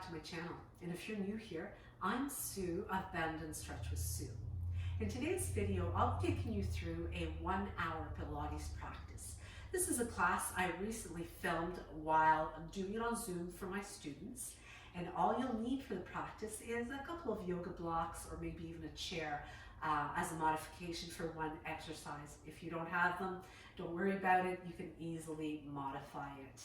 back to my channel. And if you're new here, I'm Sue of Bendnstretch with Sue. In today's video, I'll be taking you through a 1-hour Pilates practice. This is a class I recently filmed while doing it on Zoom for my students. And all you'll need for the practice is a couple of yoga blocks or maybe even a chair as a modification for one exercise. If you don't have them, don't worry about it. You can easily modify it.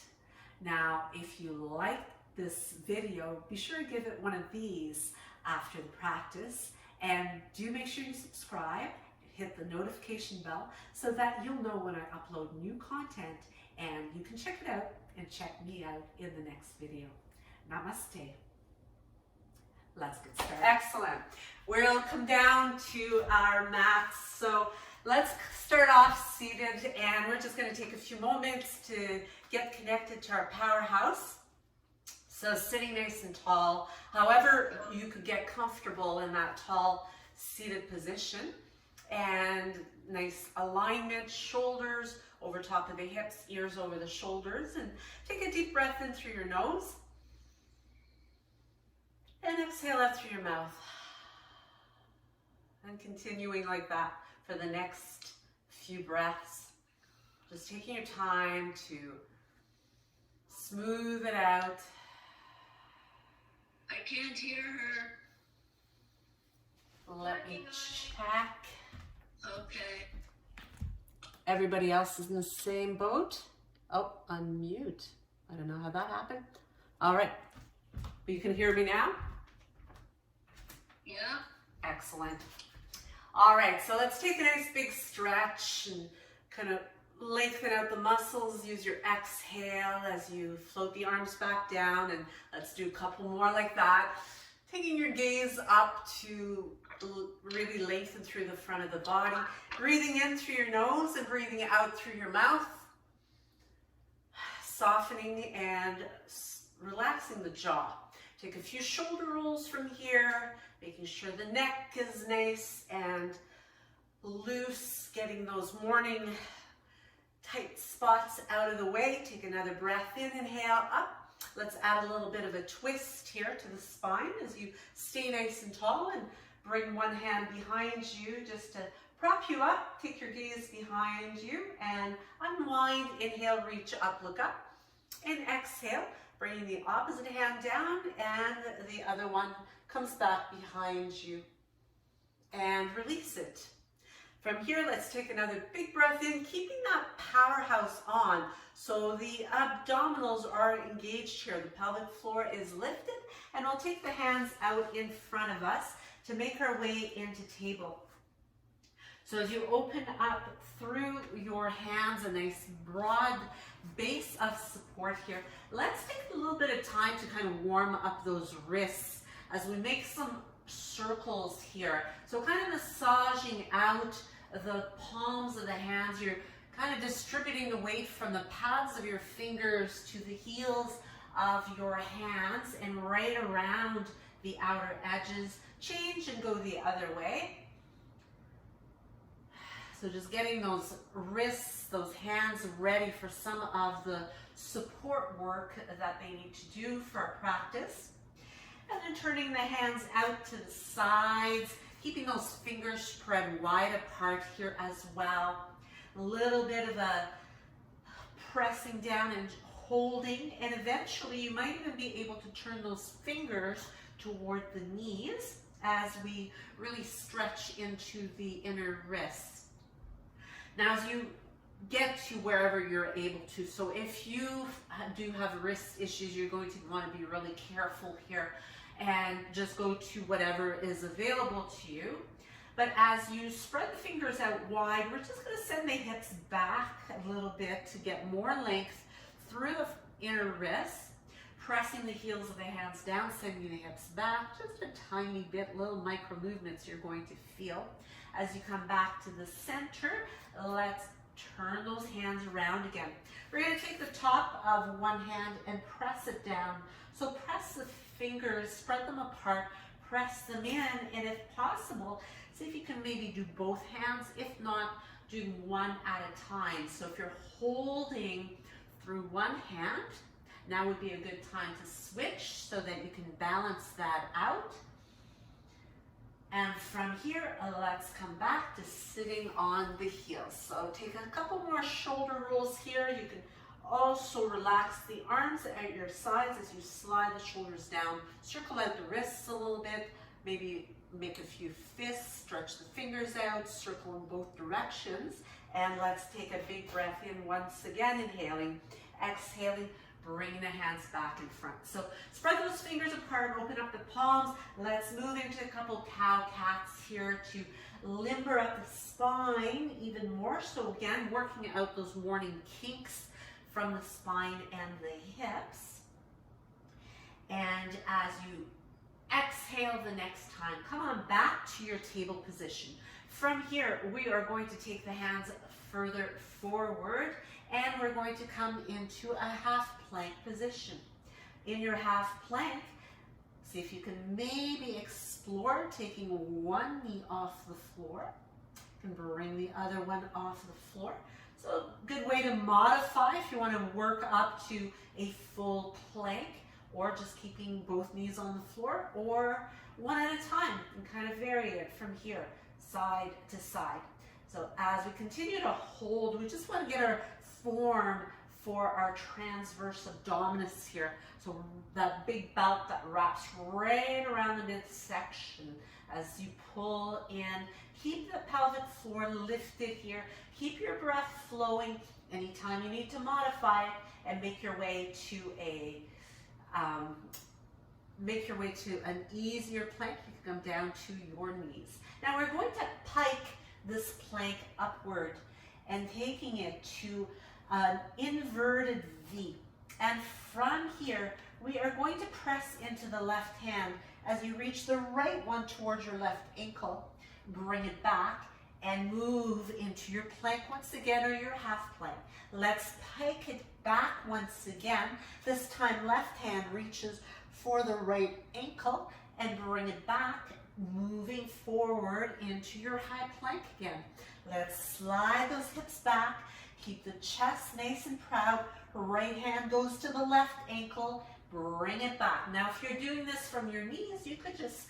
Now, if you like this video, be sure to give it one of these after the practice, and do make sure you subscribe, hit the notification bell so that you'll know when I upload new content, and you can check it out and check me out in the next video. Namaste. Let's get started. Excellent. We'll come down to our mats. So let's start off seated, and we're just going to take a few moments to get connected to our powerhouse. So sitting nice and tall, however you could get comfortable in that tall seated position, and nice alignment, shoulders over top of the hips, ears over the shoulders, and take a deep breath in through your nose and exhale out through your mouth, and continuing like that for the next few breaths, just taking your time to smooth it out. I can't hear her. Let me check. Okay. Everybody else is in the same boat. Oh, unmute. I don't know how that happened. All right. You can hear me now? Yeah. Excellent. All right, so let's take a nice big stretch and kind of lengthen out the muscles. Use your exhale as you float the arms back down, and let's do a couple more like that. Taking your gaze up to really lengthen through the front of the body. Breathing in through your nose and breathing out through your mouth. Softening and relaxing the jaw. Take a few shoulder rolls from here, making sure the neck is nice and loose, getting those morning tight spots out of the way. Take another breath in, inhale up. Let's add a little bit of a twist here to the spine as you stay nice and tall, and bring one hand behind you just to prop you up. Take your gaze behind you and unwind. Inhale, reach up, look up, and exhale. Bringing the opposite hand down, and the other one comes back behind you, and release it. From here, let's take another big breath in, keeping that powerhouse on. So the abdominals are engaged here. The pelvic floor is lifted, and we'll take the hands out in front of us to make our way into table. So as you open up through your hands, a nice broad base of support here, let's take a little bit of time to kind of warm up those wrists as we make some circles here. So kind of massaging out the palms of the hands. You're kind of distributing the weight from the pads of your fingers to the heels of your hands and right around the outer edges. Change and go the other way. So just getting those wrists, those hands ready for some of the support work that they need to do for our practice. And then turning the hands out to the sides, keeping those fingers spread wide apart here as well. A little bit of a pressing down and holding, and eventually you might even be able to turn those fingers toward the knees as we really stretch into the inner wrists. Now, as you get to wherever you're able to, so if you do have wrist issues, you're going to want to be really careful here and just go to whatever is available to you. But as you spread the fingers out wide, we're just going to send the hips back a little bit to get more length through the inner wrists, pressing the heels of the hands down, sending the hips back, just a tiny bit, little micro movements you're going to feel. As you come back to the center, let's turn those hands around again. We're going to take the top of one hand and press it down. So press the fingers, spread them apart, press them in, and if possible, see if you can maybe do both hands. If not, do one at a time. So if you're holding through one hand, Now would be a good time to switch so that you can balance that out. And from here, let's come back to sitting on the heels. So take a couple more shoulder rolls here. You can also relax the arms at your sides as you slide the shoulders down. Circle out the wrists a little bit. Maybe make a few fists, stretch the fingers out, circle in both directions. And let's take a big breath in once again, inhaling, exhaling. Bring the hands back in front. So spread those fingers apart, open up the palms. Let's move into a couple cow-cats here to limber up the spine even more. So again, working out those morning kinks from the spine and the hips. And as you exhale the next time, come on back to your table position. From here, we are going to take the hands further forward, and we're going to come into a half plank position. In your half plank, see if you can maybe explore taking one knee off the floor. You can bring the other one off the floor. So good way to modify if you want to work up to a full plank, or just keeping both knees on the floor, or one at a time, and kind of vary it from here, side to side. So as we continue to hold, we just want to get our form for our transverse abdominis here. So that big belt that wraps right around the midsection as you pull in. Keep the pelvic floor lifted here. Keep your breath flowing. Anytime you need to modify it and make your way to an easier plank, you can come down to your knees. Now we're going to pike this plank upward and taking it to an inverted V. And from here, we are going to press into the left hand as you reach the right one towards your left ankle. Bring it back and move into your plank once again, or your half plank. Let's pike it back once again. This time, left hand reaches for the right ankle and bring it back, moving forward into your high plank again. Let's slide those hips back. Keep the chest nice and proud. Right hand goes to the left ankle. Bring it back. Now, if you're doing this from your knees, you could just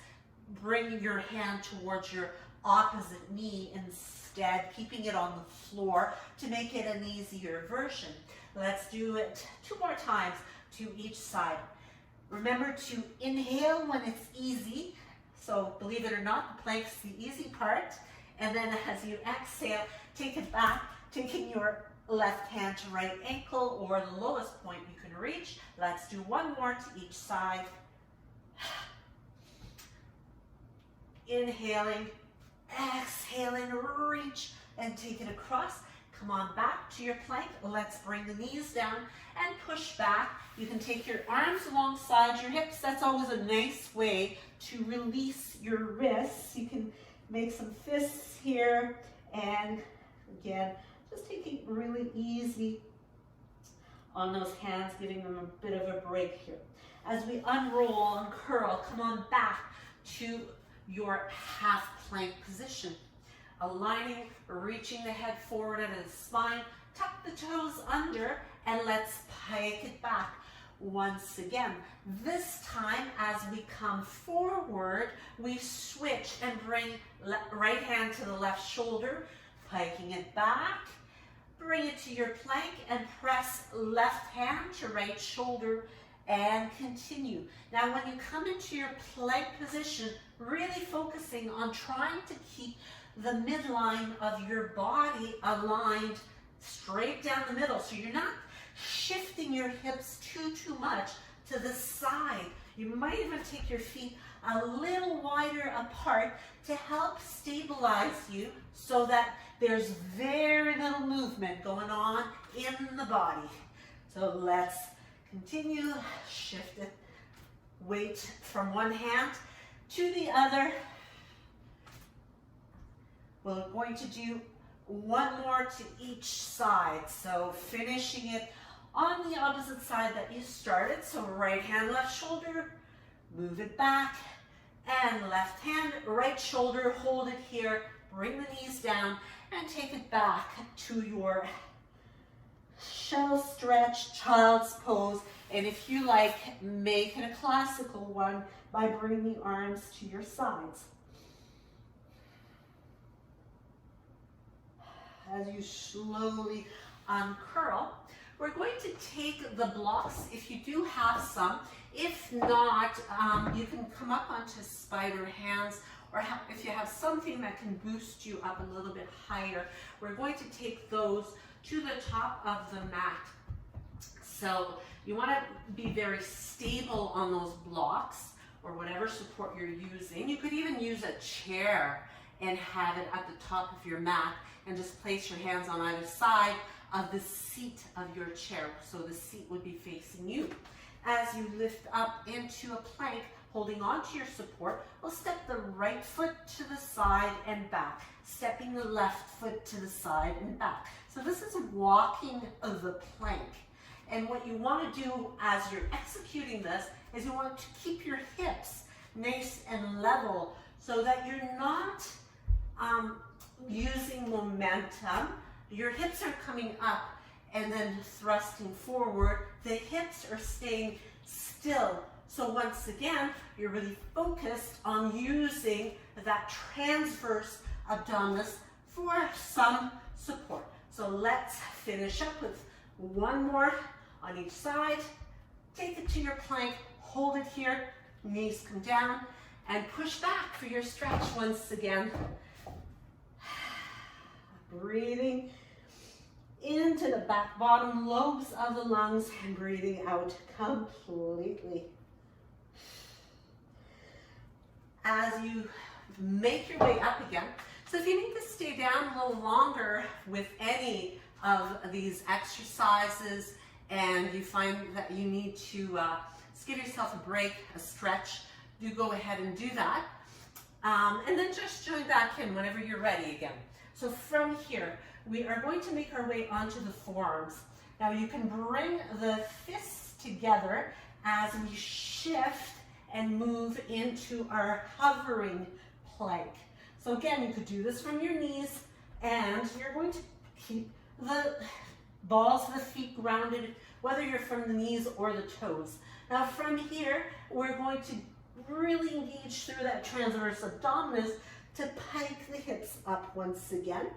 bring your hand towards your opposite knee instead, keeping it on the floor to make it an easier version. Let's do it 2 more times to each side. Remember to inhale when it's easy. So believe it or not, the plank's the easy part. And then as you exhale, take it back, taking your left hand to right ankle or the lowest point you can reach. Let's do 1 more to each side. Inhaling, exhaling, reach and take it across. Come on back to your plank. Let's bring the knees down and push back. You can take your arms alongside your hips. That's always a nice way to release your wrists. You can make some fists here, and again, just taking it really easy on those hands, giving them a bit of a break here. As we unroll and curl, come on back to your half plank position. Aligning, reaching the head forward out of the spine, tuck the toes under, and let's pike it back once again. This time, as we come forward, we switch and bring right hand to the left shoulder, piking it back, bring it to your plank, and press left hand to right shoulder, and continue. Now, when you come into your plank position, really focusing on trying to keep the midline of your body aligned straight down the middle. So you're not shifting your hips too much to the side. You might even take your feet a little wider apart to help stabilize you so that there's very little movement going on in the body. So let's continue, shift it, weight from one hand to the other. We're going to do 1 more to each side. So finishing it on the opposite side that you started. So right hand, left shoulder, move it back, and left hand, right shoulder, hold it here, bring the knees down, and take it back to your shell stretch, child's pose. And if you like, make it a classical one by bringing the arms to your sides. As you slowly uncurl, we're going to take the blocks, if you do have some. If not, you can come up onto spider hands, or if you have something that can boost you up a little bit higher, we're going to take those to the top of the mat. So you want to be very stable on those blocks or whatever support you're using. You could even use a chair and have it at the top of your mat and just place your hands on either side of the seat of your chair. So the seat would be facing you. As you lift up into a plank, holding on to your support, we'll step the right foot to the side and back, stepping the left foot to the side and back. So this is walking the plank. And what you want to do as you're executing this is you want to keep your hips nice and level so that you're not using momentum. Your hips are coming up and then thrusting forward. The hips are staying still. So once again, you're really focused on using that transverse abdominis for some support. So let's finish up with one more on each side. Take it to your plank, hold it here, knees come down, and push back for your stretch once again. Breathing into the back bottom lobes of the lungs and breathing out completely. As you make your way up again, so if you need to stay down a little longer with any of these exercises and you find that you need to just give yourself a break, a stretch, do go ahead and do that. And then just join back in whenever you're ready again. So from here, we are going to make our way onto the forearms. Now you can bring the fists together as we shift and move into our hovering plank. So again, you could do this from your knees, and you're going to keep the balls of the feet grounded, whether you're from the knees or the toes. Now from here, we're going to really engage through that transverse abdominis to pike the hips up once again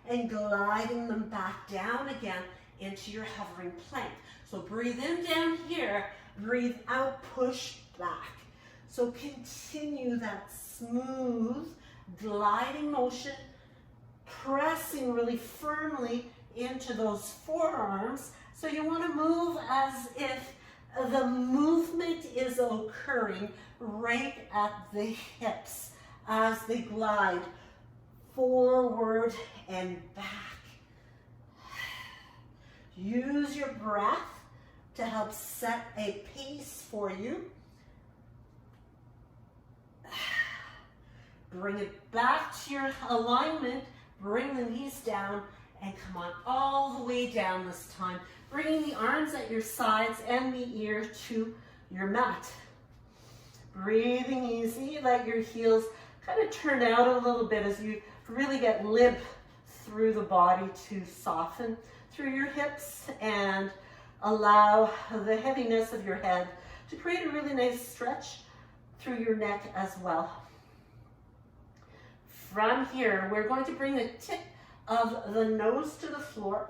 and gliding them back down again into your hovering plank. So breathe in down here, breathe out, push back. So continue that smooth gliding motion, pressing really firmly into those forearms. So you want to move as if the movement is occurring right at the hips as they glide forward and back. Use your breath to help set a pace for you. Bring it back to your alignment. Bring the knees down and come on all the way down this time. Bringing the arms at your sides and the ear to your mat. Breathing easy, let your heels kind of turn out a little bit as you really get limp through the body to soften through your hips and allow the heaviness of your head to create a really nice stretch through your neck as well. From here, we're going to bring the tip of the nose to the floor,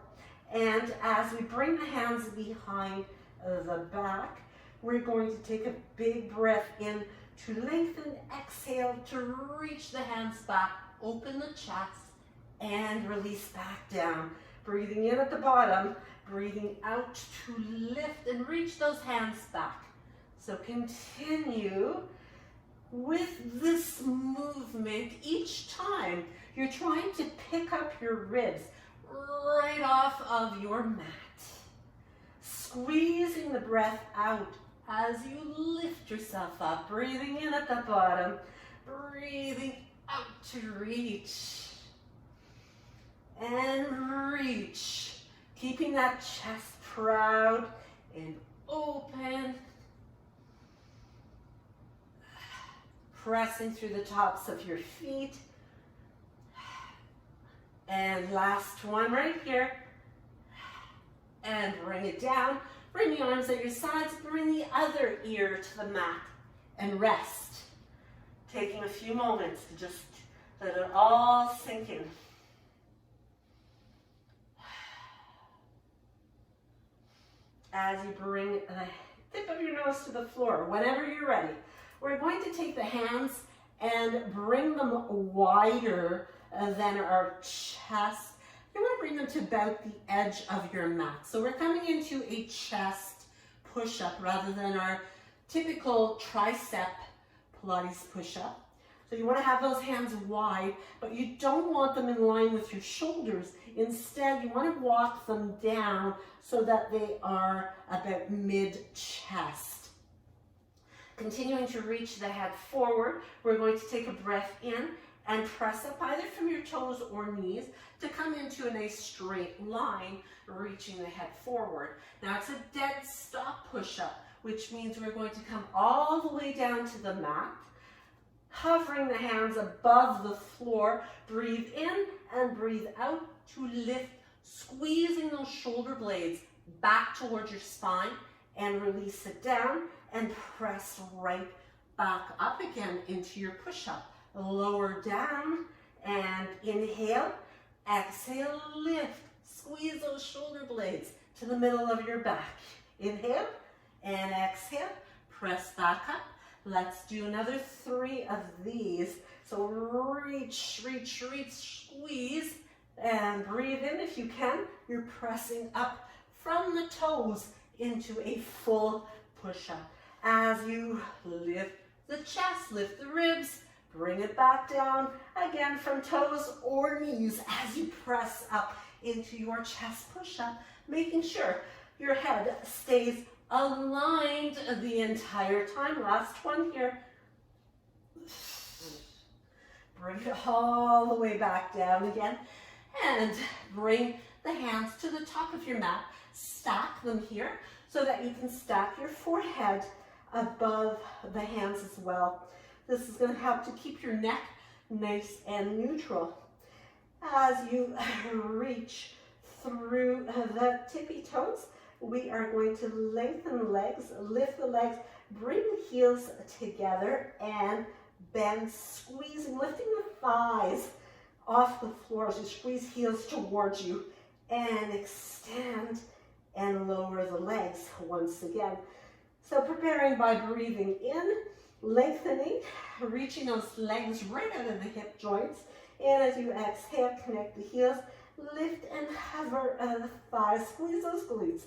and as we bring the hands behind the back, we're going to take a big breath in to lengthen, exhale to reach the hands back, open the chest, and release back down. Breathing in at the bottom, breathing out to lift and reach those hands back. So continue with this movement each time you're trying to pick up your ribs right off of your mat. Squeezing the breath out as you lift yourself up, breathing in at the bottom, breathing out to reach. And reach, keeping that chest proud and open. Pressing through the tops of your feet. And last one right here. And bring it down. Bring the arms at your sides, bring the other ear to the mat and rest. Taking a few moments to just let it all sink in. As you bring the tip of your nose to the floor, whenever you're ready, we're going to take the hands and bring them wider than our chest. You want to bring them to about the edge of your mat. So we're coming into a chest push-up rather than our typical tricep Pilates push-up. So you want to have those hands wide, but you don't want them in line with your shoulders. Instead, you want to walk them down so that they are about mid-chest. Continuing to reach the head forward, we're going to take a breath in and press up either from your toes or knees to come into a nice straight line, reaching the head forward. Now it's a Dekstop push-up, which means we're going to come all the way down to the mat, hovering the hands above the floor. Breathe in and breathe out to lift, squeezing those shoulder blades back towards your spine, and release it down and press right back up again into your push-up. Lower down and inhale, exhale, lift, squeeze those shoulder blades to the middle of your back. Inhale and exhale, press back up. Let's do another 3 of these. So reach, reach, reach, squeeze, and breathe in if you can. You're pressing up from the toes into a full push-up. As you lift the chest, lift the ribs, bring it back down, again from toes or knees as you press up into your chest push-up, making sure your head stays aligned the entire time. Last one here. Bring it all the way back down again and bring the hands to the top of your mat. Stack them here so that you can stack your forehead above the hands as well. This is going to help to keep your neck nice and neutral. As you reach through the tippy toes, we are going to lengthen the legs, lift the legs, bring the heels together and bend, squeezing, lifting the thighs off the floor as you squeeze heels towards you and extend and lower the legs once again. So preparing by breathing in, lengthening, reaching those legs right out of the hip joints. And as you exhale, connect the heels, lift and hover the thighs, squeeze those glutes,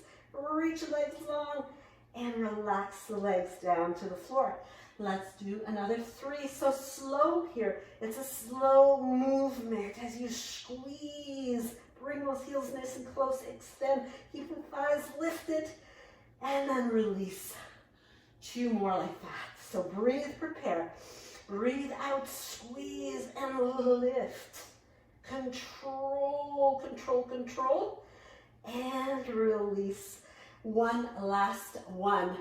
reach the legs long, and relax the legs down to the floor. Let's do another 3. So slow here. It's a slow movement as you squeeze. Bring those heels nice and close, extend, keep the thighs lifted, and then release. 2 more like that. So breathe, prepare. Breathe out, squeeze, and lift. Control, control, control, and release. One last one.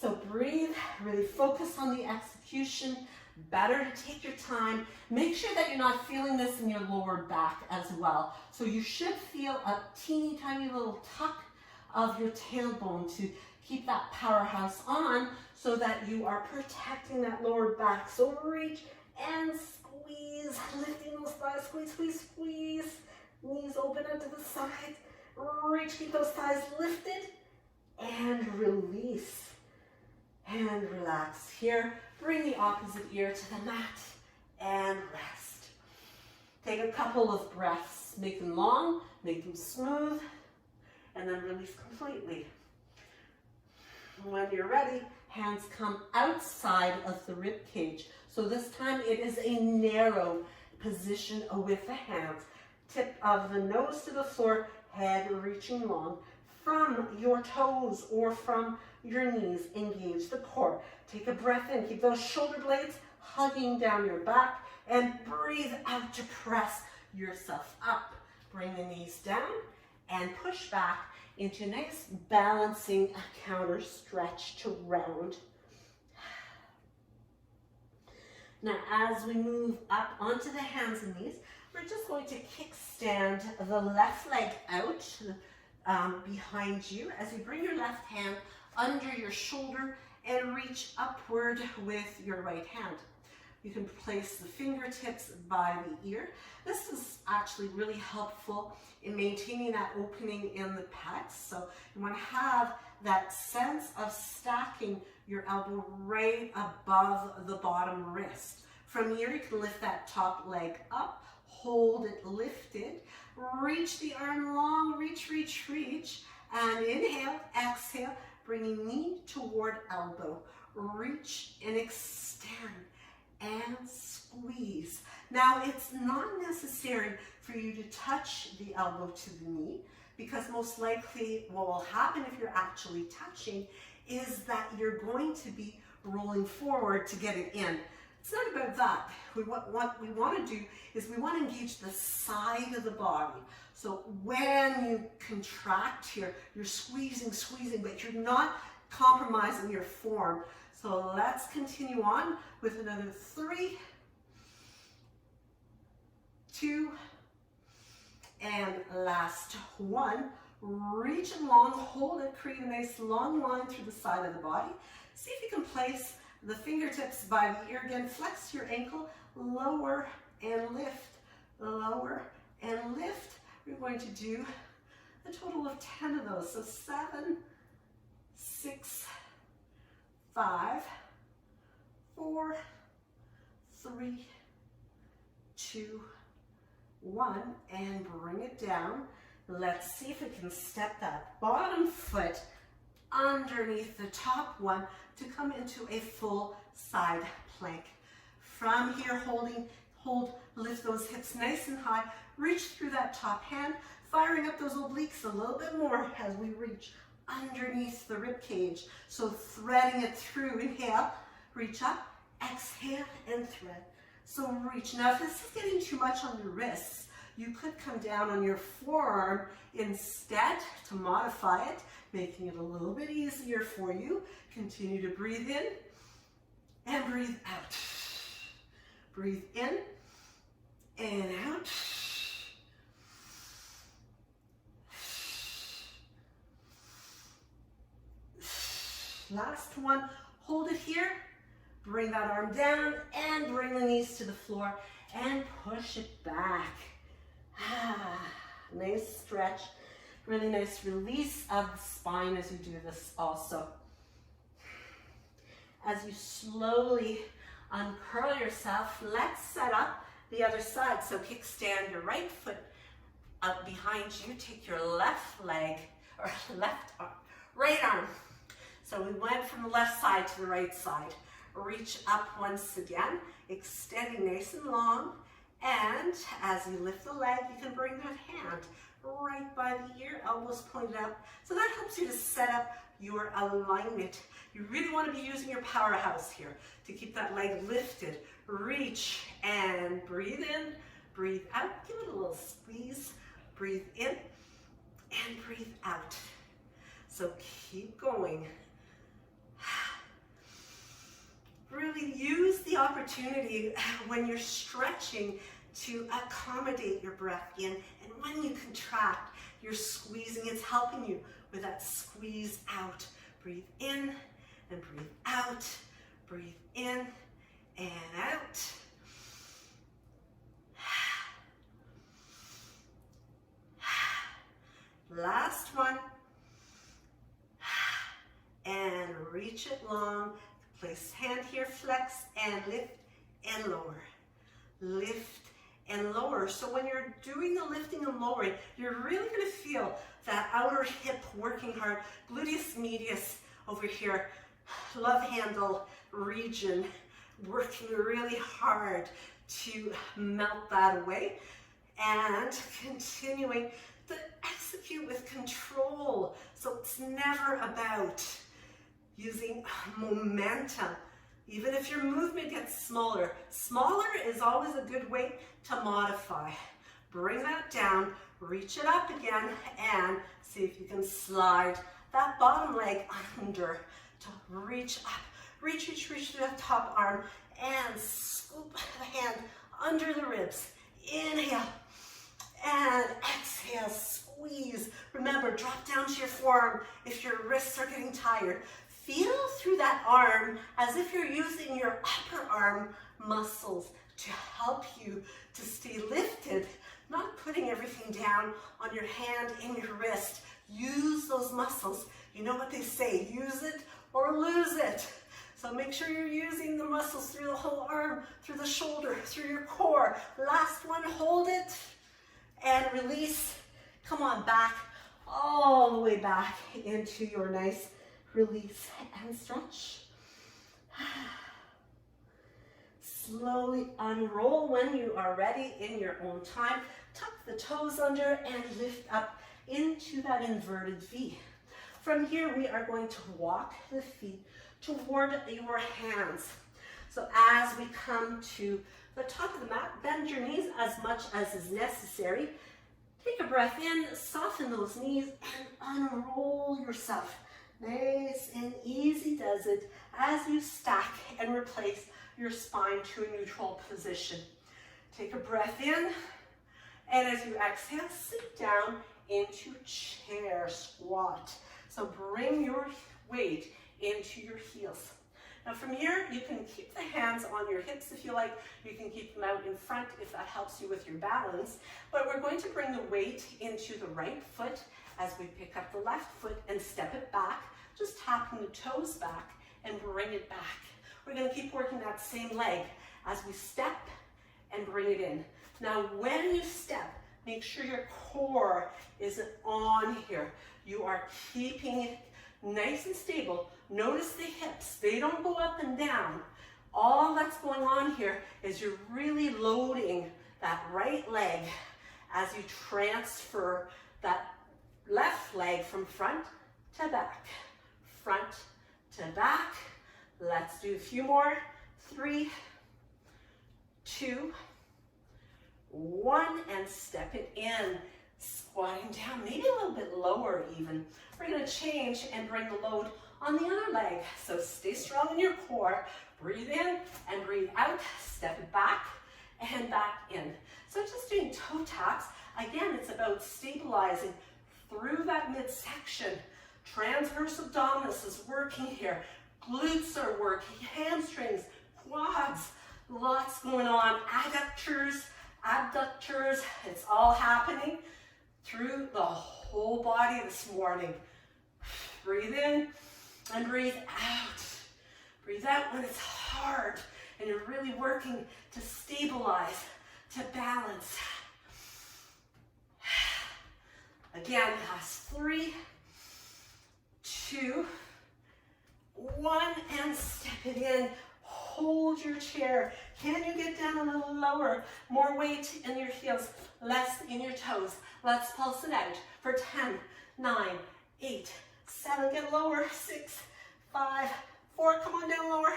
So breathe, really focus on the execution. Better to take your time. Make sure that you're not feeling this in your lower back as well. So you should feel a teeny tiny little tuck of your tailbone to keep that powerhouse on so that you are protecting that lower back. So reach and squeeze, lifting those thighs, squeeze, squeeze, squeeze. Knees open out to the side. Reach, keep those thighs lifted and release. And relax here. Bring the opposite ear to the mat and rest. Take a couple of breaths. Make them long, make them smooth, and then release completely. When you're ready, hands come outside of the rib cage. So this time it is a narrow position with the hands. Tip of the nose to the floor, head reaching long. From your toes or from your knees, engage the core. Take a breath in, keep those shoulder blades hugging down your back, and breathe out to press yourself up. Bring the knees down and push back into a nice balancing counter stretch to round. Now as we move up onto the hands and knees, we're just going to kickstand the left leg out, behind you as you bring your left hand under your shoulder and reach upward with your right hand. You can place the fingertips by the ear. This is actually really helpful in maintaining that opening in the pecs. So you want to have that sense of stacking your elbow right above the bottom wrist. From here, you can lift that top leg up, hold it lifted, reach the arm long, reach, reach, reach, and inhale, exhale, bringing knee toward elbow. Reach and extend and squeeze. Now, it's not necessary for you to touch the elbow to the knee, because most likely what will happen if you're actually touching is that you're going to be rolling forward to get it in. It's not about that. What we want to do is we want to engage the side of the body. So when you contract here, you're squeezing, but you're not compromising your form. So let's continue on with another 3, 2, and last 1. Reach it long, hold it, create a nice long line through the side of the body. See if you can place the fingertips by the ear again. Flex your ankle, lower and lift, lower and lift. We're going to do a total of 10 of those. So 7, 6, 5, 4, 3, 2, 1, and bring it down. Let's see if we can step that bottom foot underneath the top one to come into a full side plank. From here, lift those hips nice and high, reach through that top hand, firing up those obliques a little bit more as we reach underneath the rib cage. So threading it through, inhale, reach up, exhale, and thread. So reach. Now, if this is getting too much on your wrists, you could come down on your forearm instead to modify it, making it a little bit easier for you. Continue to breathe in and breathe out. Breathe in and out. Last one. Hold it here. Bring that arm down and bring the knees to the floor and push it back. Nice stretch. Really nice release of the spine as you do this also. As you slowly uncurl yourself, let's set up the other side. So kickstand your right foot up behind you. Take your left leg, or left arm, right arm. So we went from the left side to the right side. Reach up once again, extending nice and long. And as you lift the leg, you can bring that hand right by the ear, elbows pointed up. So that helps you to set up your alignment. You really want to be using your powerhouse here to keep that leg lifted. Reach and breathe in, breathe out. Give it a little squeeze. Breathe in and breathe out. So keep going. Really use the opportunity when you're stretching to accommodate your breath in, and when you contract, you're squeezing. It's helping you with that squeeze out. Breathe in and breathe out. Breathe in and out. Last one. And reach it long. Place hand here, flex, and lift and lower. Lift and lower. So when you're doing the lifting and lowering, you're really going to feel that outer hip working hard. Gluteus medius over here, love handle region, working really hard to melt that away. And continuing to execute with control. So it's never about using momentum. Even if your movement gets smaller, smaller is always a good way to modify. Bring that down, reach it up again, and see if you can slide that bottom leg under to reach up. Reach to that top arm and scoop the hand under the ribs. Inhale and exhale, squeeze. squeeze. Remember, drop down to your forearm if your wrists are getting tired. Feel through that arm as if you're using your upper arm muscles to help you to stay lifted, not putting everything down on your hand and your wrist. Use those muscles. You know what they say, use it or lose it. So make sure you're using the muscles through the whole arm, through the shoulder, through your core. Last one, hold it and release. Come on, back, all the way back into your nice release and stretch. Slowly unroll when you are ready in your own time. Tuck the toes under and lift up into that inverted V. From here, we are going to walk the feet toward your hands. So as we come to the top of the mat, bend your knees as much as is necessary. Take a breath in, soften those knees, and unroll yourself. Nice and easy does it as you stack and replace your spine to a neutral position. Take a breath in, and as you exhale, sit down into chair squat. So bring your weight into your heels. Now from here, you can keep the hands on your hips if you like. You can keep them out in front if that helps you with your balance. But we're going to bring the weight into the right foot as we pick up the left foot and step it back, just tapping the toes back and bring it back. We're going to keep working that same leg as we step and bring it in. Now when you step, make sure your core is on here. You are keeping it nice and stable. Notice the hips, they don't go up and down. All that's going on here is you're really loading that right leg as you transfer that left leg from front to back. Front to back. Let's do a few more. 3, 2, 1, and step it in. Squatting down, maybe a little bit lower even. We're going to change and bring the load on the other leg. So stay strong in your core. Breathe in and breathe out. Step it back and back in. So just doing toe taps. Again, it's about stabilizing through that midsection. Transverse abdominis is working here. Glutes are working, hamstrings, quads, lots going on. Adductors, abductors, it's all happening through the whole body this morning. Breathe in and breathe out. Breathe out when it's hard and you're really working to stabilize, to balance. Again, last 3, 2, 1, and step it in. Hold your chair. Can you get down a little lower? More weight in your heels, less in your toes. Let's pulse it out for 10, 9, 8, 7, get lower, 6, 5, 4, come on down lower,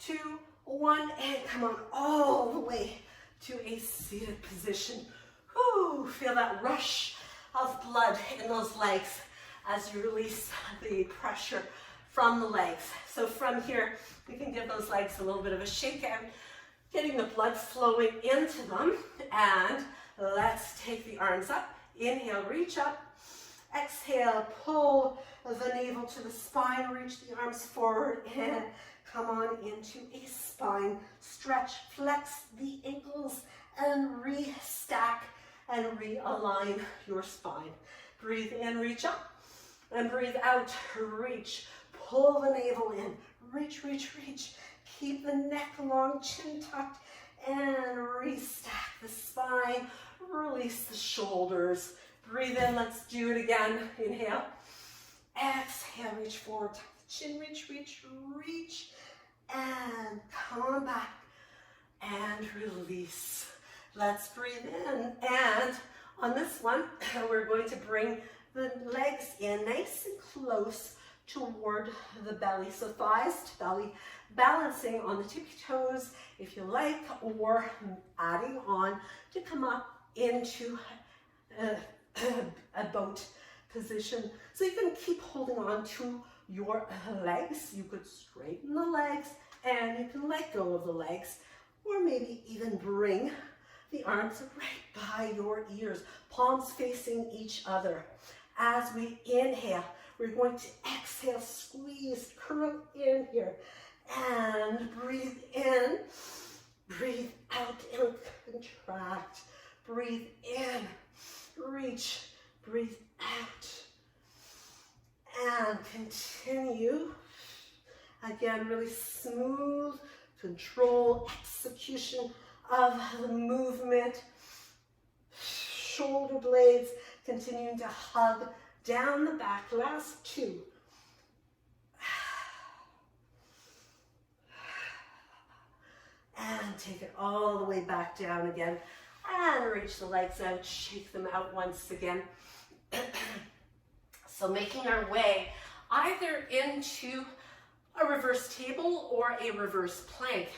2, 1, and come on all the way to a seated position. Whew, feel that rush of blood in those legs as you release the pressure from the legs. So from here, we can give those legs a little bit of a shake out, getting the blood flowing into them. And let's take the arms up. Inhale, reach up. Exhale, pull the navel to the spine, reach the arms forward, and come on into a spine stretch. Flex the ankles and re-stack and realign your spine. Breathe in, reach up, and breathe out, reach. Pull the navel in, reach, reach, reach. Keep the neck long, chin tucked, and restack the spine. Release the shoulders. Breathe in, let's do it again. Inhale. Exhale, reach forward, tuck the chin, reach, reach, reach. And come back and release. Let's breathe in. And on this one, we're going to bring the legs in nice and close toward the belly. So thighs to belly, balancing on the tippy toes if you like, or adding on to come up into a boat position. So you can keep holding on to your legs. You could straighten the legs and you can let go of the legs, or maybe even bring The arms are right by your ears, palms facing each other. As we inhale, we're going to exhale, squeeze, curl in here, and breathe in, breathe out, and contract. Breathe in, reach, breathe out, and continue. Again, really smooth, control, execution of the movement. Shoulder blades continuing to hug down the back. Last two. And take it all the way back down again. And reach the legs out, shake them out once again. So making our way either into a reverse table or a reverse plank.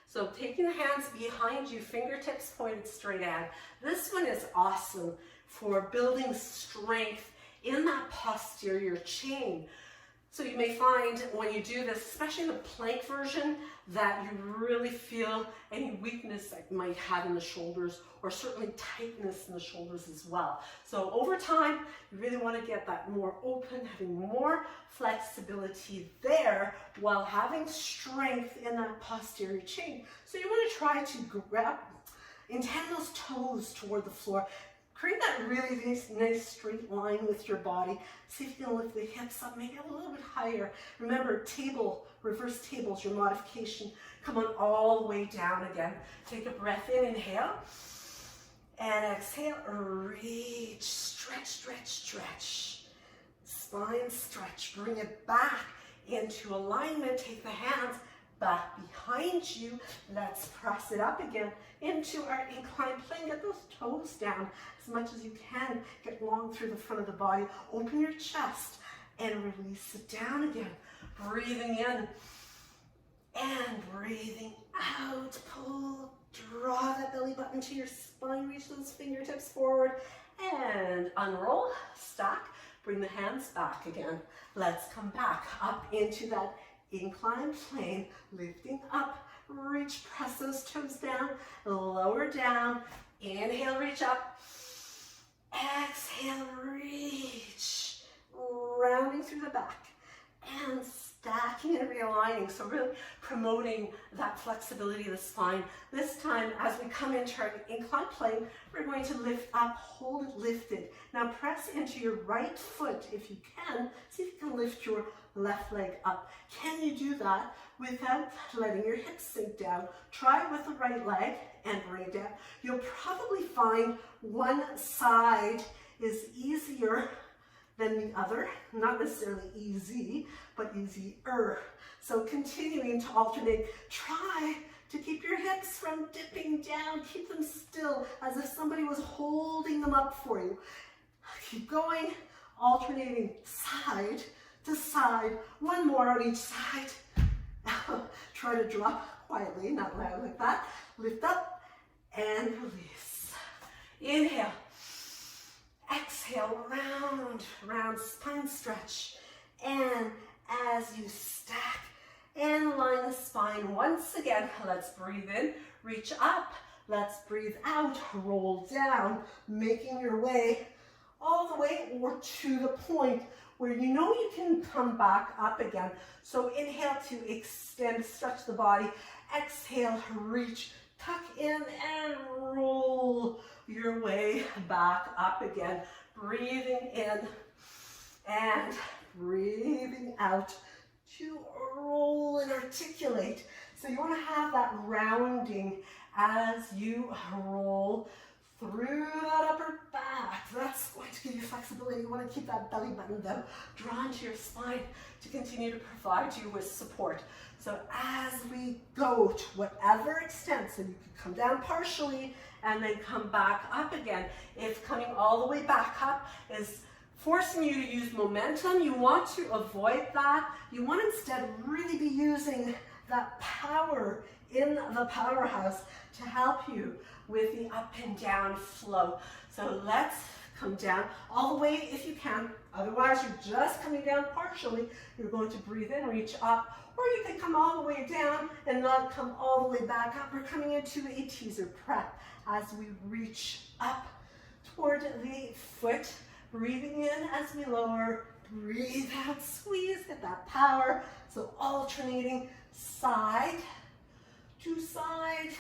So taking the hands behind you, fingertips pointed straight ahead. This one is awesome for building strength in that posterior chain. So you may find when you do this, especially the plank version, that you really feel any weakness that you might have in the shoulders, or certainly tightness in the shoulders as well. So over time, you really want to get that more open, having more flexibility there while having strength in that posterior chain. So you want to try to grab, intend those toes toward the floor. Create that really nice straight line with your body. See if you can lift the hips up, make it a little bit higher. Remember, table, reverse tables, your modification. Come on all the way down again. Take a breath in, inhale. And exhale, reach, stretch, stretch, stretch. Spine stretch, bring it back into alignment. Take the hands back behind you. Let's press it up again into our inclined plane. Get those toes down as much as you can. Get long through the front of the body. Open your chest and release it down again. Breathing in and breathing out. Pull, draw that belly button to your spine. Reach those fingertips forward and unroll, stack. Bring the hands back again. Let's come back up into that inclined plane, lifting up, reach, press those toes down, lower down, inhale, reach up, exhale, reach, rounding through the back, and stacking and realigning. So really promoting that flexibility of the spine. This time, as we come into our inclined plane, we're going to lift up, hold it lifted. Now press into your right foot if you can. See if you can lift your left leg up. Can you do that without letting your hips sink down? Try it with the right leg and bring it down. You'll probably find one side is easier than the other. Not necessarily easy, but easier. So continuing to alternate. Try to keep your hips from dipping down. Keep them still as if somebody was holding them up for you. Keep going, alternating side to side. One more on each side. Try to drop quietly, not loud like that. Lift up and release. Inhale. Exhale, round, round spine stretch. And as you stack and line the spine once again, let's breathe in, reach up. Let's breathe out, roll down, making your way all the way or to the point where you know you can come back up again. So inhale to extend, stretch the body. Exhale, reach, tuck in and roll your way back up again. Breathing in and breathing out to roll and articulate. So you want to have that rounding as you roll through that upper back. That's going to give you flexibility. You want to keep that belly button though drawn to your spine to continue to provide you with support. So as we go to whatever extent, so you can come down partially and then come back up again. If coming all the way back up is forcing you to use momentum, you want to avoid that. You want to instead really be using that power in the powerhouse to help you with the up and down flow. So let's come down all the way, if you can, Otherwise, you're just coming down partially. You're going to breathe in, reach up, or you can come all the way down and not come all the way back up. We're coming into a teaser prep as we reach up toward the foot, breathing in as we lower, breathe out, squeeze, get that power. So alternating side to side.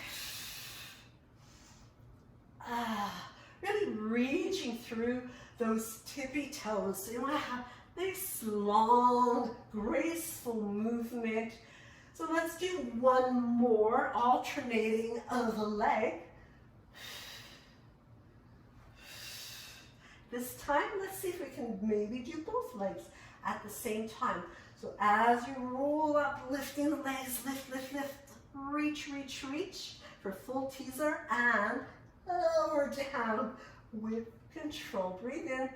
Really reaching through those tippy toes. So you want to have this long, graceful movement. So let's do one more, alternating of the leg. This time, let's see if we can maybe do both legs at the same time. So as you roll up, lifting the legs, lift, lift, lift, reach, reach, reach for full teaser, and lower down with control. Breathe in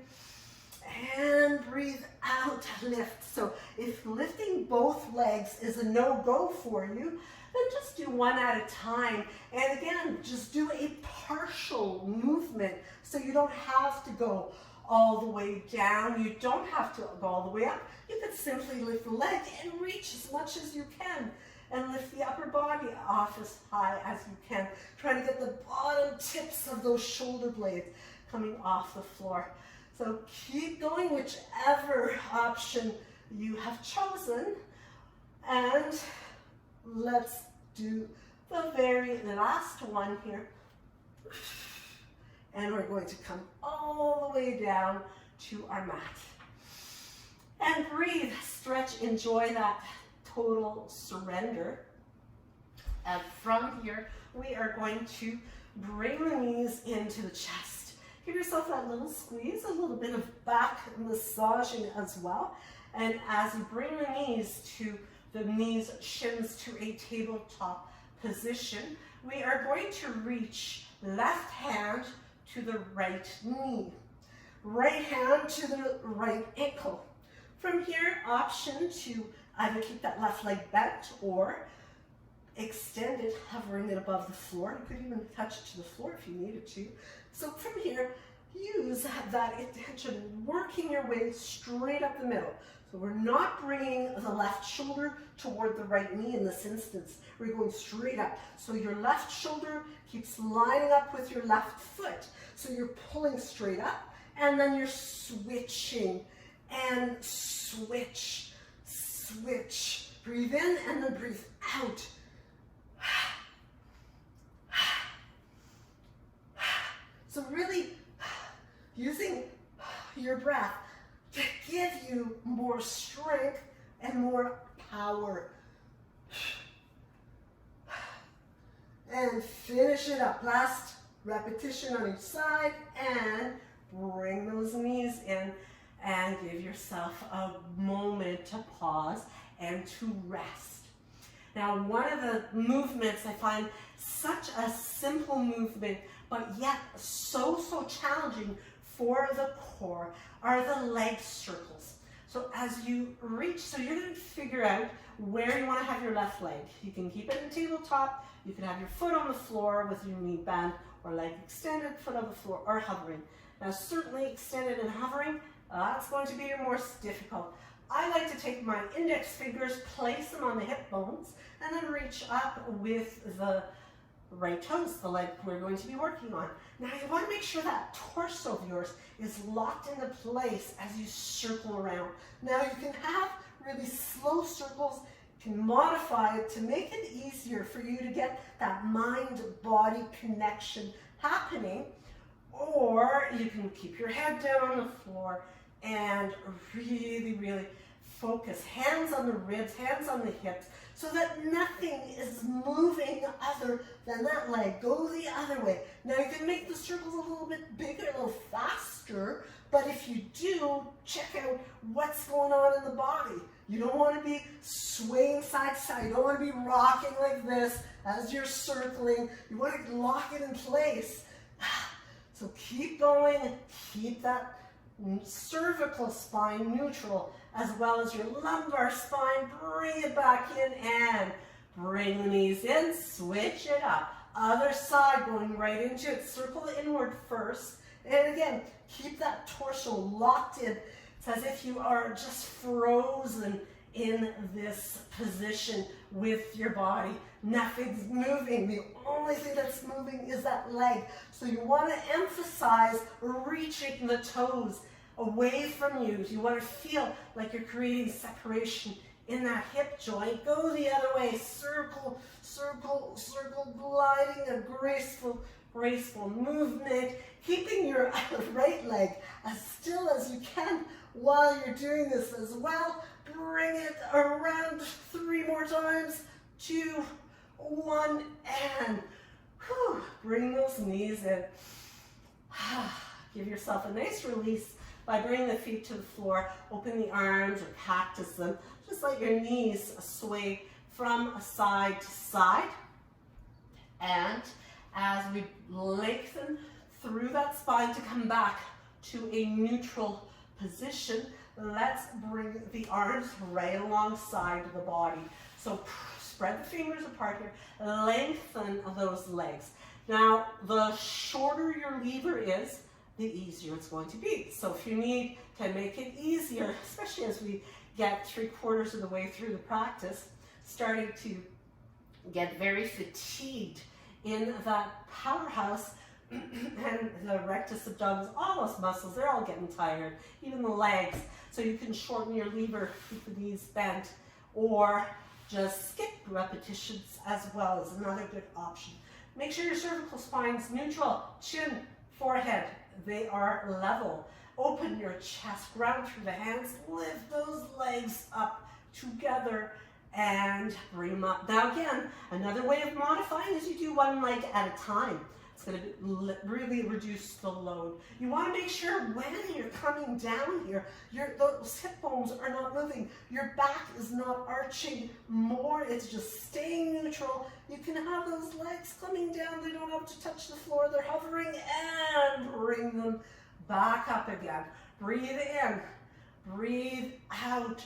and breathe out, lift. So if lifting both legs is a no-go for you, then just do one at a time. And again, just do a partial movement so you don't have to go all the way down. You don't have to go all the way up. You could simply lift the leg and reach as much as you can and lift the upper body off as high as you can. Trying to get the bottom tips of those shoulder blades coming off the floor. So keep going, whichever option you have chosen. And let's do the very last one here. And we're going to come all the way down to our mat. And breathe, stretch, enjoy that total surrender. And from here, we are going to bring the knees into the chest. Give yourself that little squeeze, a little bit of back massaging as well. And as you bring the knees to the knees, shins to a tabletop position, we are going to reach left hand to the right knee, right hand to the right ankle. From here, option to either keep that left leg bent or extend it, hovering it above the floor. You could even touch it to the floor if you needed to. So from here, use that intention, working your way straight up the middle. So we're not bringing the left shoulder toward the right knee in this instance. We're going straight up. So your left shoulder keeps lining up with your left foot. So you're pulling straight up, and then you're switching and switch, switch. Breathe in and then breathe out. So really using your breath to give you more strength and more power. And finish it up. Last repetition on each side, and bring those knees in and give yourself a moment to pause and to rest. Now, one of the movements I find such a simple movement, but yet so challenging for the core are the leg circles. So as you reach, so you're going to figure out where you want to have your left leg. You can keep it in tabletop, you can have your foot on the floor with your knee bent, or leg extended, foot on the floor, or hovering. Now certainly extended and hovering, that's going to be your most difficult. I like to take my index fingers, place them on the hip bones, and then reach up with the right toes, the leg we're going to be working on. Now you want to make sure that torso of yours is locked into place as you circle around. Now you can have really slow circles, you can modify it to make it easier for you to get that mind-body connection happening, or you can keep your head down on the floor and really focus. Hands on the ribs, hands on the hips, so that nothing is moving other than that leg. Go the other way. Now you can make the circles a little bit bigger, a little faster, but if you do, check out what's going on in the body. You don't want to be swaying side to side. You don't want to be rocking like this as you're circling. You want to lock it in place. So keep going, keep that cervical spine neutral, as well as your lumbar spine. Bring it back in and bring the knees in, switch it up. Other side, going right into it. Circle inward first. And again, keep that torso locked in. It's as if you are just frozen in this position with your body. Nothing's moving. The only thing that's moving is that leg. So you want to emphasize reaching the toes away from you. You want to feel like you're creating separation in that hip joint. Go the other way. Circle, circle, circle, gliding, a graceful movement, keeping your right leg as still as you can while you're doing this as well. Bring it around 3 more times. 2, 1, and bring those knees in. Give yourself a nice release by bringing the feet to the floor. Open the arms or cactus them. Just let your knees sway from side to side. And as we lengthen through that spine to come back to a neutral position, let's bring the arms right alongside the body. So spread the fingers apart here, lengthen those legs. Now, the shorter your lever is, the easier it's going to be. So if you need to make it easier, especially as we get 3/4 of the way through the practice, starting to get very fatigued in that powerhouse and the rectus abdominis, all those muscles, they're all getting tired, even the legs. So you can shorten your lever, keep the knees bent, or just skip repetitions as well is another good option. Make sure your cervical spine's neutral, chin, forehead, they are level. Open your chest, ground through the hands, lift those legs up together and bring them up. Now again, another way of modifying is you do one leg at a time. It's going to really reduce the load. You want to make sure when you're coming down here, those hip bones are not moving. Your back is not arching more. It's just staying neutral. You can have those legs coming down. They don't have to touch the floor. They're hovering, and bring them back up again. Breathe in. Breathe out.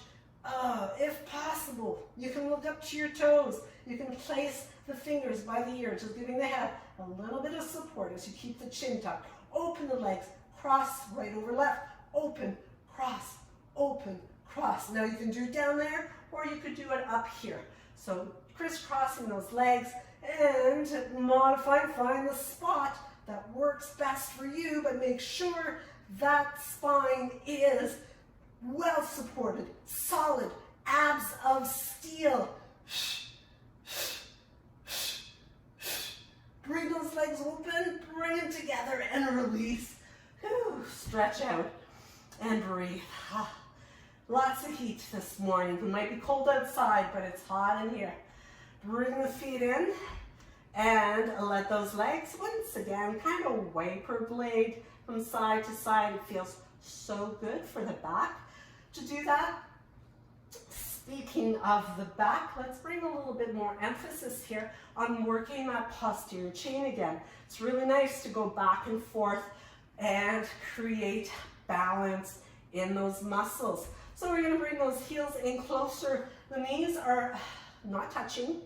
If possible, you can look up to your toes. You can place the fingers by the ear, just giving the head a little bit of support as you keep the chin tucked. Open the legs, cross right over left, open, cross, open, cross. Now you can do it down there, or you could do it up here. So crisscrossing those legs and modify, find the spot that works best for you, but make sure that spine is well supported, solid, abs of steel. Bring those legs open, bring them together and release. Stretch out and breathe. Lots of heat this morning. It might be cold outside, but it's hot in here. Bring the feet in and let those legs once again kind of wiper blade from side to side. It feels so good for the back to do that. Speaking of the back, let's bring a little bit more emphasis here on working that posterior chain again. It's really nice to go back and forth and create balance in those muscles. So we're going to bring those heels in closer. The knees are not touching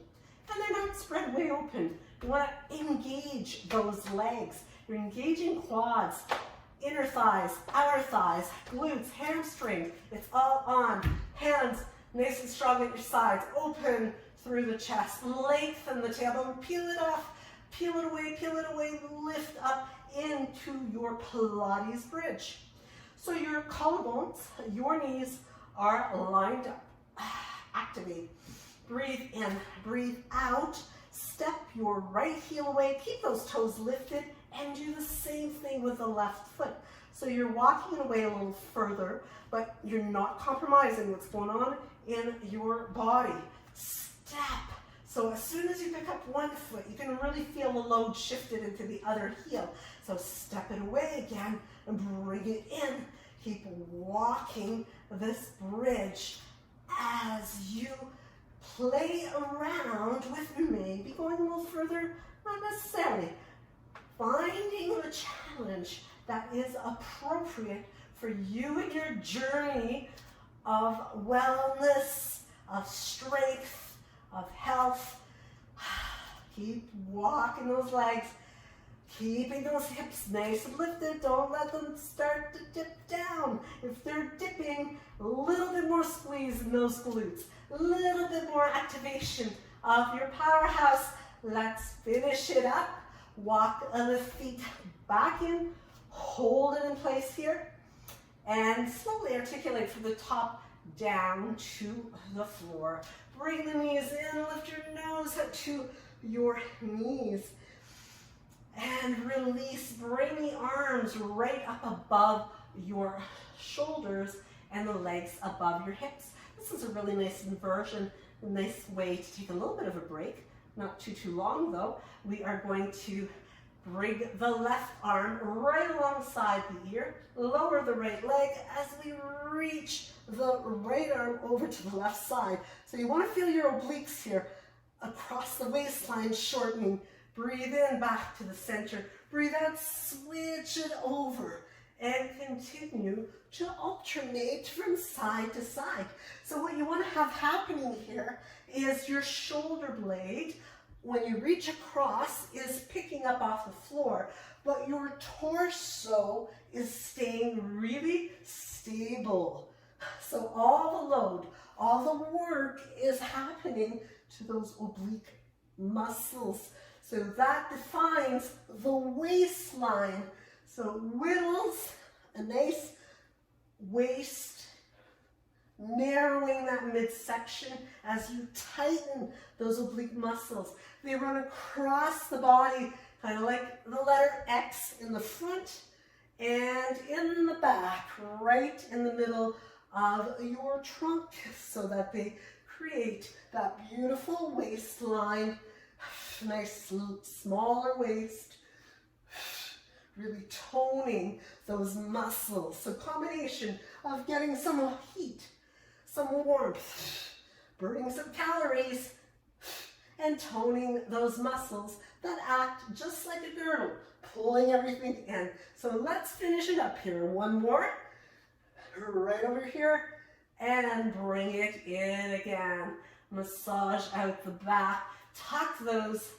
and they're not spread way open. You want to engage those legs. You're engaging quads, inner thighs, outer thighs, glutes, hamstrings. It's all on. Hands nice and strong at your sides. Open through the chest. Lengthen the tailbone. Peel it off. Peel it away, lift up into your Pilates Bridge. So your collarbones, your knees are lined up. Activate. Breathe in, breathe out. Step your right heel away. Keep those toes lifted and do the same thing with the left foot. So you're walking away a little further, but you're not compromising what's going on in your body. Step. So as soon as you pick up one foot, you can really feel the load shifted into the other heel. So step it away again and bring it in. Keep walking this bridge as you play around with maybe going a little further, not necessarily. Finding the challenge that is appropriate for you and your journey of wellness, of strength, of health. Keep walking those legs. Keeping those hips nice and lifted. Don't let them start to dip down. If they're dipping, a little bit more squeeze in those glutes. A little bit more activation of your powerhouse. Let's finish it up. Walk the feet back in. Hold it in place here. And slowly articulate from the top down to the floor. Bring the knees in. Lift your nose to your knees. And release, bring the arms right up above your shoulders and the legs above your hips. This is a really nice inversion, a nice way to take a little bit of a break, not too long though. We are going to bring the left arm right alongside the ear, lower the right leg as we reach the right arm over to the left side. So you want to feel your obliques here across the waistline, shortening. Breathe in back to the center. Breathe out, switch it over. And continue to alternate from side to side. So what you want to have happening here is your shoulder blade, when you reach across, is picking up off the floor, but your torso is staying really stable. So all the load, all the work is happening to those oblique muscles. So that defines the waistline. So whittles, a nice waist, narrowing that midsection as you tighten those oblique muscles. They run across the body, kind of like the letter X in the front and in the back, right in the middle of your trunk, so that they create that beautiful waistline. Nice smaller waist, really toning those muscles. So combination of getting some heat, some warmth, burning some calories, and toning those muscles that act just like a girdle, pulling everything in. So let's finish it up here. One more, right over here, and bring it in again. Massage out the back. Tuck those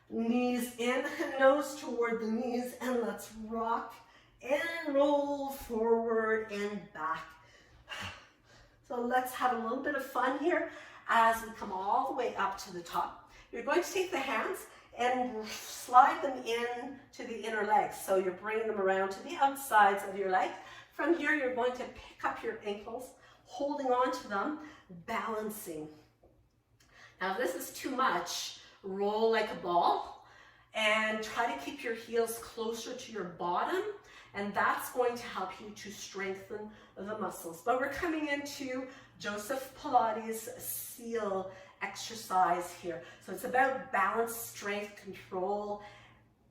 knees in, nose toward the knees, and let's rock and roll forward and back. So let's have a little bit of fun here as we come all the way up to the top. You're going to take the hands and slide them in to the inner legs. So you're bringing them around to the outsides of your legs. From here, you're going to pick up your ankles, holding on to them, balancing. Now, if this is too much, roll like a ball and try to keep your heels closer to your bottom, and that's going to help you to strengthen the muscles. But we're coming into Joseph Pilates seal exercise here. So it's about balance, strength, control,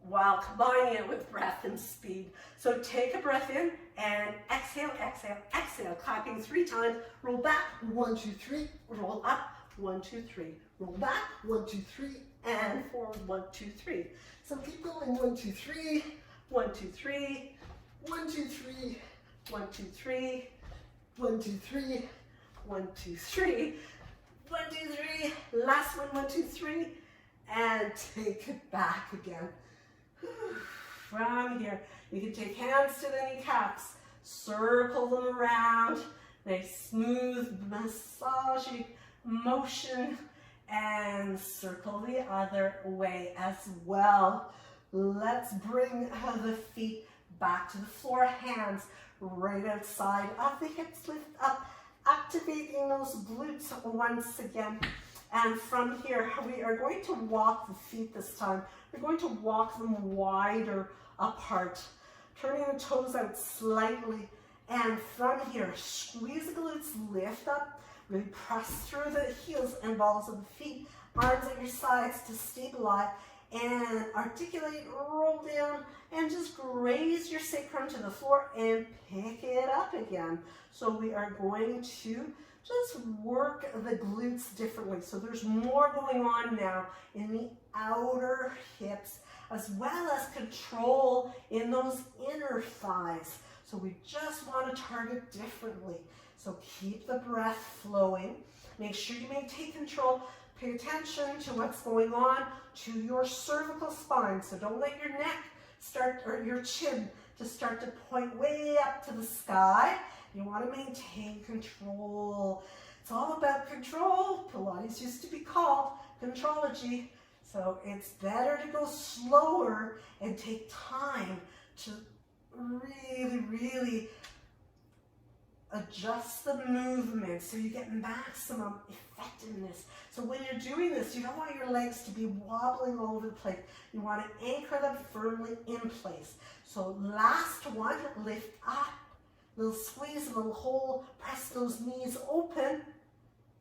while combining it with breath and speed. So take a breath in and exhale, exhale, exhale, clapping 3 times. Roll back, 1, 2, 3, roll up, 1, 2, 3. Roll back, 1, 2, 3, and forward, 1, 2, 3. So keep going, 1, 2, 3, 1, 2, 3, 1, 2, 3, 1, 2, 3, 1, 2, 3, 1, 2, 3, 1, 2, 3. Last one, 1, 2, 3, and take it back again. From here, you can take hands to the kneecaps, circle them around, nice smooth massaging motion, and circle the other way as well. Let's bring the feet back to the floor, hands right outside of the hips, lift up, activating those glutes once again. And from here, we are going to walk the feet this time. We're going to walk them wider apart, turning the toes out slightly. And from here, squeeze the glutes, lift up, really press through the heels and balls of the feet, arms at your sides to stabilize, and articulate, roll down, and just graze your sacrum to the floor and pick it up again. So we are going to just work the glutes differently. So there's more going on now in the outer hips, as well as control in those inner thighs. So we just want to target differently. So keep the breath flowing. Make sure you maintain control. Pay attention to what's going on to your cervical spine. So don't let your neck or your chin to start to point way up to the sky. You want to maintain control. It's all about control. Pilates used to be called contrology. So it's better to go slower and take time to really adjust the movement so you get maximum effectiveness. So when you're doing this, you don't want your legs to be wobbling all over the place. You want to anchor them firmly in place. So last one, lift up, little squeeze, a little hold, press those knees open,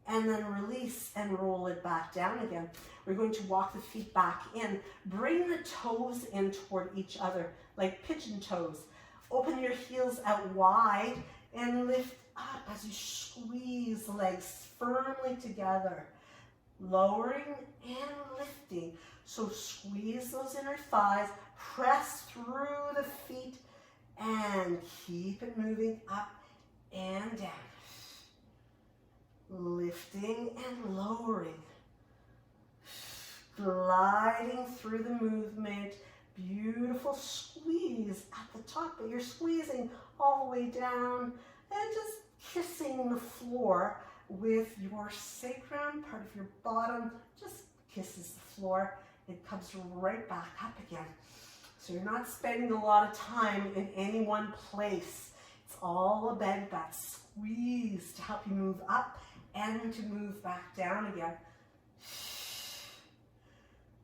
and then release and roll it back down again. We're going to walk the feet back in. Bring the toes in toward each other, like pigeon toes. Open your heels out wide and lift up as you squeeze the legs firmly together. Lowering and lifting. So squeeze those inner thighs, press through the feet, and keep it moving up and down. Lifting and lowering. Gliding through the movement. Beautiful squeeze at the top, but you're squeezing all the way down and just kissing the floor with your sacrum, part of your bottom, just kisses the floor. It comes right back up again. So you're not spending a lot of time in any one place. It's all about that squeeze to help you move up and to move back down again.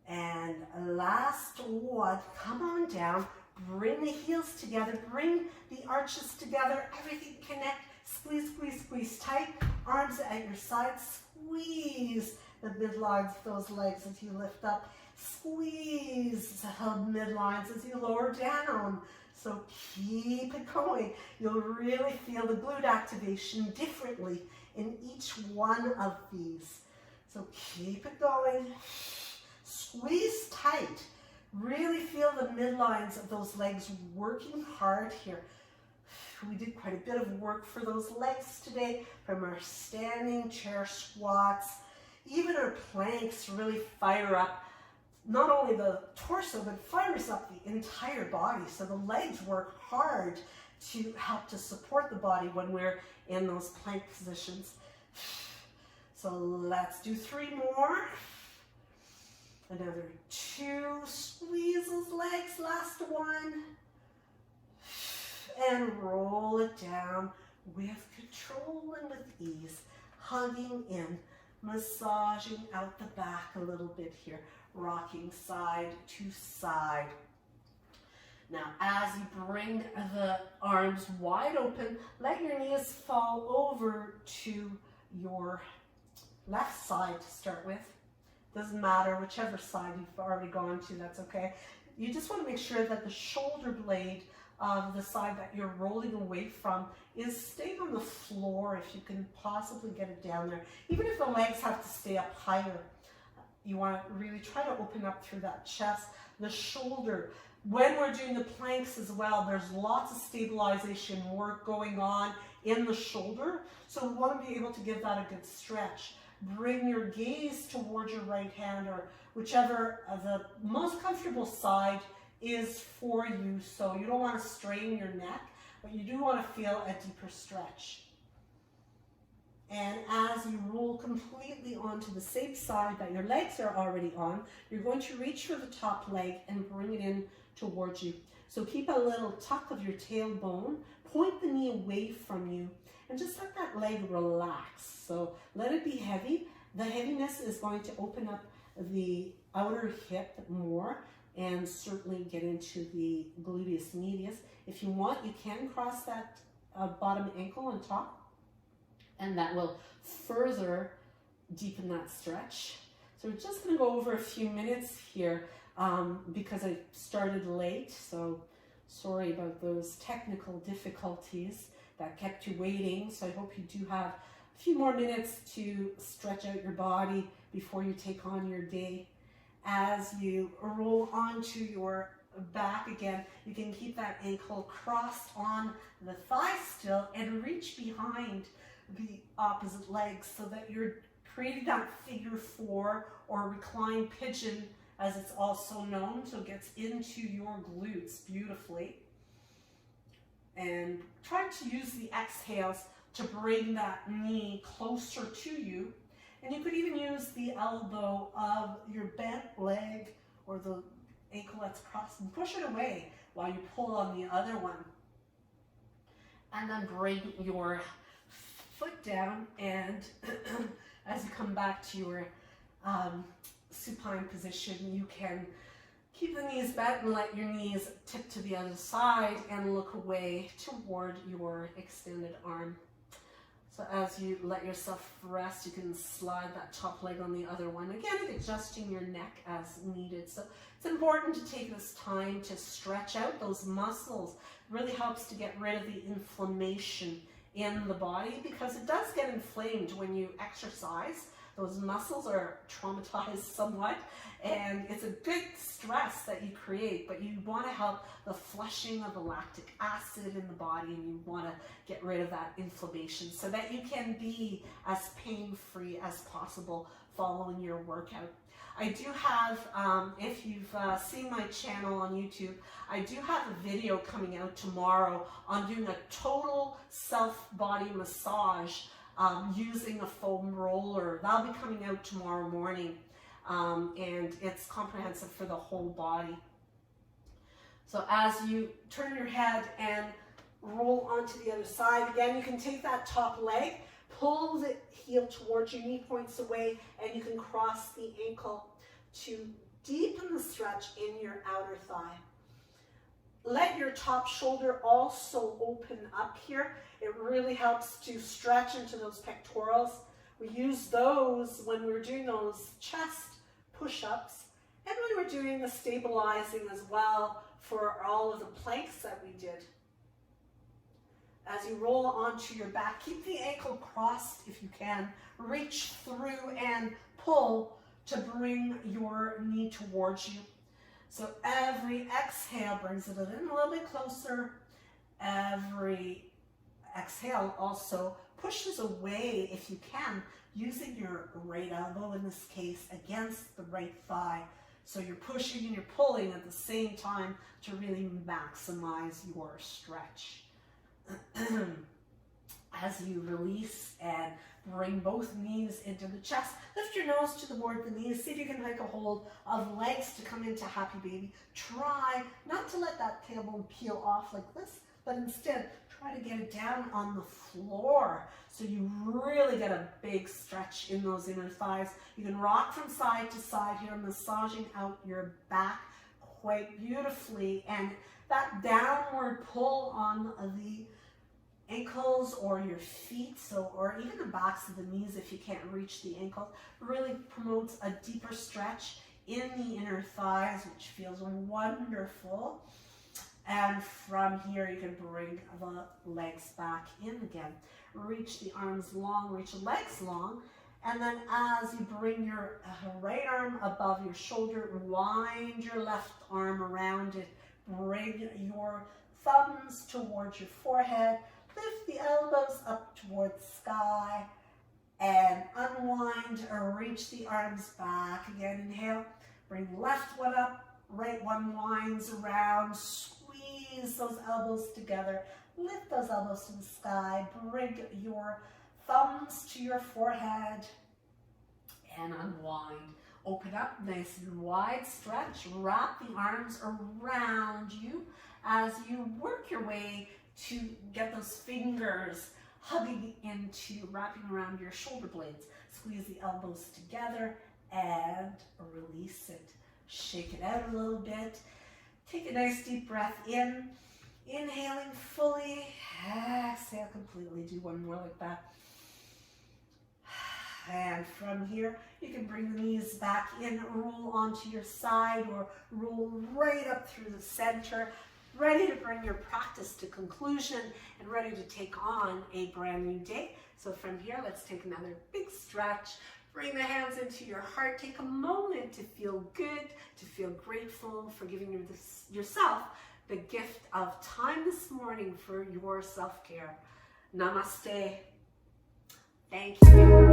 And last one, come on down, bring the heels together, bring the arches together, everything connect, squeeze, squeeze, squeeze tight, arms at your sides, squeeze the midlines of those legs as you lift up, squeeze the midlines as you lower down. So keep it going. You'll really feel the glute activation differently in each one of these. So keep it going. Squeeze tight. Really feel the midlines of those legs working hard here. We did quite a bit of work for those legs today, from our standing chair squats. Even our planks really fire up not only the torso, but fires up the entire body. So the legs work hard to help to support the body when we're in those plank positions. So let's do 3 more. Another 2, squeeze those legs, last one. And roll it down with control and with ease. Hugging in, massaging out the back a little bit here. Rocking side to side. Now, as you bring the arms wide open, let your knees fall over to your left side to start with. Doesn't matter, whichever side you've already gone to, that's okay. You just want to make sure that the shoulder blade of the side that you're rolling away from is staying on the floor if you can possibly get it down there. Even if the legs have to stay up higher, you want to really try to open up through that chest, the shoulder. When we're doing the planks as well, there's lots of stabilization work going on in the shoulder. So we want to be able to give that a good stretch. Bring your gaze towards your right hand, or whichever the most comfortable side is for you. So you don't want to strain your neck, but you do want to feel a deeper stretch. And as you roll completely onto the same side that your legs are already on, you're going to reach for the top leg and bring it in towards you. So keep a little tuck of your tailbone, point the knee away from you, and just let that leg relax. So let it be heavy. The heaviness is going to open up the outer hip more and certainly get into the gluteus medius. If you want, you can cross that bottom ankle on top, and that will further deepen that stretch. So we're just going to go over a few minutes here because I started late, so sorry about those technical difficulties that kept you waiting. So I hope you do have a few more minutes to stretch out your body before you take on your day. As you roll onto your back again, you can keep that ankle crossed on the thigh still and reach behind the opposite leg so that you're creating that figure 4 or reclined pigeon as it's also known, so it gets into your glutes beautifully. And try to use the exhales to bring that knee closer to you. And you could even use the elbow of your bent leg or the ankle that's crossed and push it away while you pull on the other one. And then bring your foot down, and as you come back to your supine position, you can keep the knees bent and let your knees tip to the other side and look away toward your extended arm. So as you let yourself rest, you can slide that top leg on the other one. Again, adjusting your neck as needed. So it's important to take this time to stretch out those muscles. It really helps to get rid of the inflammation in the body, because it does get inflamed when you exercise. Those muscles are traumatized somewhat, and it's a big stress that you create, but you want to help the flushing of the lactic acid in the body, and you want to get rid of that inflammation so that you can be as pain-free as possible following your workout. I do have, if you've seen my channel on YouTube, I do have a video coming out tomorrow on doing a total self-body massage using a foam roller. That'll be coming out tomorrow morning, and it's comprehensive for the whole body. So as you turn your head and roll onto the other side, again, you can take that top leg, pull the heel towards you, knee points away, and you can cross the ankle to deepen the stretch in your outer thigh. Let your top shoulder also open up here. It really helps to stretch into those pectorals. We use those when we're doing those chest push-ups, and when we're doing the stabilizing as well for all of the planks that we did. As you roll onto your back, keep the ankle crossed if you can. Reach through and pull to bring your knee towards you. So every exhale brings it in a little bit closer. Every exhale also pushes away, if you can, using your right elbow in this case against the right thigh. So you're pushing and you're pulling at the same time to really maximize your stretch. As you release and bring both knees into the chest, lift your nose toward the knees. See if you can make a hold of legs to come into happy baby. Try not to let that tailbone peel off like this, but instead try to get it down on the floor so you really get a big stretch in those inner thighs. You can rock from side to side here, massaging out your back quite beautifully, and that downward pull on the ankles or your feet, or even the backs of the knees if you can't reach the ankles, really promotes a deeper stretch in the inner thighs, which feels wonderful. And from here you can bring the legs back in again. Reach the arms long, reach the legs long, and then as you bring your right arm above your shoulder, wind your left arm around it, bring your thumbs towards your forehead, lift the elbows up towards the sky, and unwind or reach the arms back. Again, inhale, bring left one up, right one winds around, squeeze those elbows together, lift those elbows to the sky, bring your thumbs to your forehead, and unwind. Open up nice and wide, stretch, wrap the arms around you as you work your way to get those fingers hugging into, wrapping around your shoulder blades. Squeeze the elbows together and release it. Shake it out a little bit. Take a nice deep breath in. Inhaling fully. Exhale completely. Do one more like that. And from here, you can bring the knees back in, roll onto your side, or roll right up through the center. Ready to bring your practice to conclusion and ready to take on a brand new day. So from here, let's take another big stretch. Bring the hands into your heart. Take a moment to feel good, to feel grateful for giving yourself the gift of time this morning for your self-care. Namaste. Thank you.